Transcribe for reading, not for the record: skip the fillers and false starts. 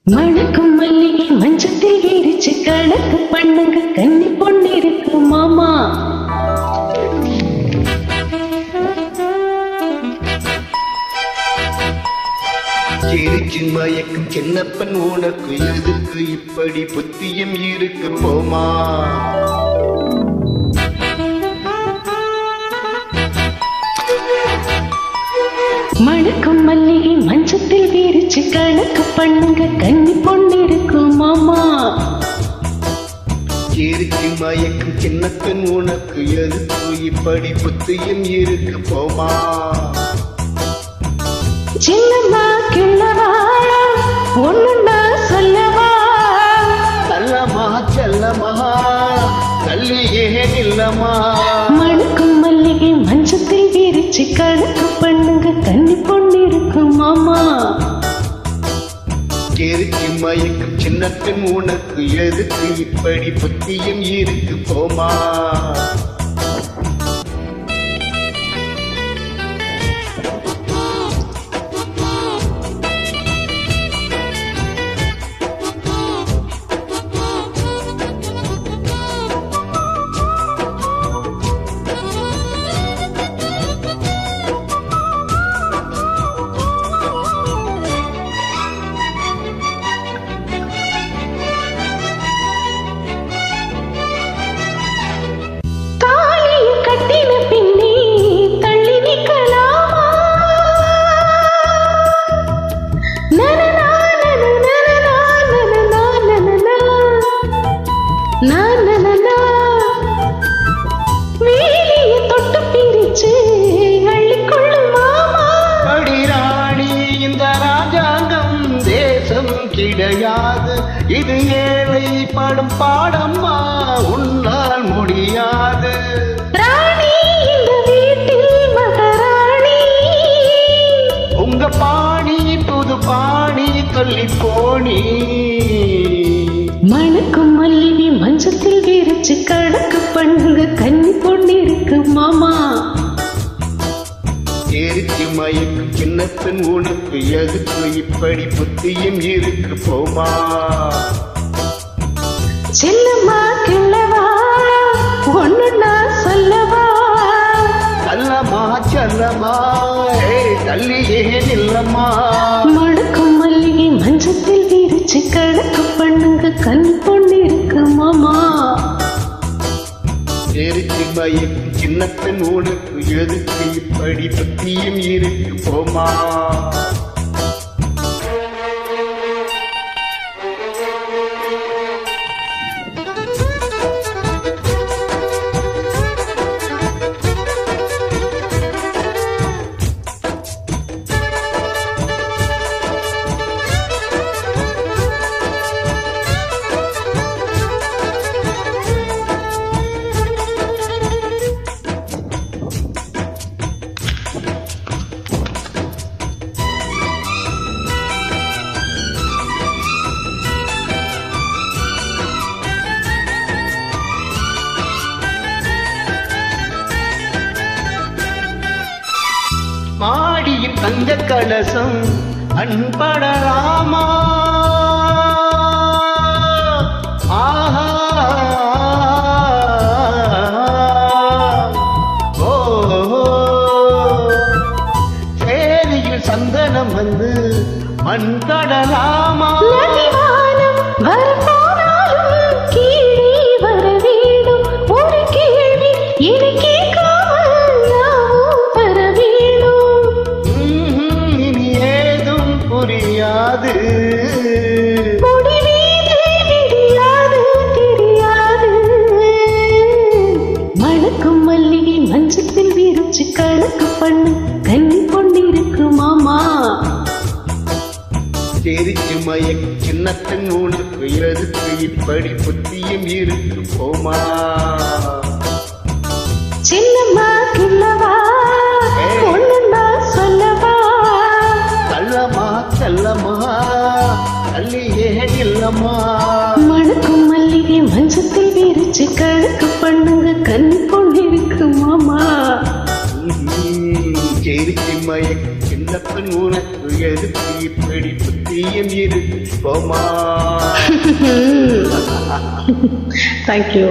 மணக்கும் மல்லிகை மஞ்சத்தில் வீரிச்சு கணக்கு பண்ணுங்க கன்னி பொண்ணு இருக்கு மாமா. சிரிச்சு மயக்கும் சின்னப்பன் உனக்கு எதுக்கு இப்படி புத்தியும் இருக்கு போமா. மணக்கும் மல்லிகை மஞ்சத்தில் வீரிச்சு கணக்கு பண்ணுங்க கன்னி பொண்ணு இருக்கு மாமா. சிரிச்சு மயக்கும் சின்னப்பன் உனக்கு எதுக்கு இப்படி புத்தியும் இருக்கு போமா. சின்னம்மா கிள்ளவா ஒண்ணுன்னா சொல்லவா. செல்லமா செல்லமா தள்ளியே இல்லமா. மணக்கும் மல்லிகை மஞ்சத்தில் வீரிச்சு கணக்கு பண்ணுங்க கன்னி பொண்ணு இருக்கு மாமா. சிரிச்சு மயக்கும் சின்னப்பன் உனக்கு எதுக்கு இப்படி புத்தியும் இருக்கு போமா. கிடையாது இது ஏழை படும் பாடம்மா உன்னால் முடியாது. ராணி இந்த வீட்டில் மகாராணி உங்க பாணி புது பாணி சொல்லி போனி. மணக்கும் மல்லிகை மஞ்சத்தில் வீரிச்சு கணக்கு பண்ணுங்க கன்னி பொண்ணு இருக்கு மாமா. எரிச்சு மயக்கும் சின்னப்பன் உனக்கு எதுக்கு இப்படி புத்தியும் இருக்கு போமா. செல்லம்மா கிள்ளவா ஒண்ணுன்னா சொல்லவா. செல்லமா செல்லமா தள்ளியே இல்லம்மா. மணக்கும் மல்லிகை மஞ்சத்தில் வீரிச்சு கணக்கு பண்ணுங்க கன்னி பொண்ணு இருக்கு மாமா. எரிச்சு மயக்கும் சின்னப்பன் உனக்கு எதுக்கு இப்படி புத்தியும் இருக்கு போமா. மாடியின் தங்க கலசம் அன்படலாமா. ஆஹா ஓ சேரியில் சந்தனம் வந்து மண் கடலாமா. மணக்கும் மல்லிகை மஞ்சத்தில் வீரிச்சு கணக்கு பண்ணு கன்னி பொண்ணு இருக்கு மாமா. சிரிச்சு மயக்கும் சின்னப்பன் உனக்கு எதுக்கு இப்படி புத்தியும் இருக்கு போமா. சின்னம்மா கிள்ளவா ஒண்ணுன்னா சொல்லவா. செல்லமா செல்லமா தள்ளியே இல்லம்மா. மணக்கும் மல்லிகை மஞ்சத்தில் வீரிச்சு கணக்கு பண்ணுங்க கன்னி பொண்ணு இருக்கு மாமா. சிரிச்சு மயக்க சின்ன பெண் உனக்கு எதுக்கு இப்படி புத்தியும் இருக்கு போமா தேங்க்யூ.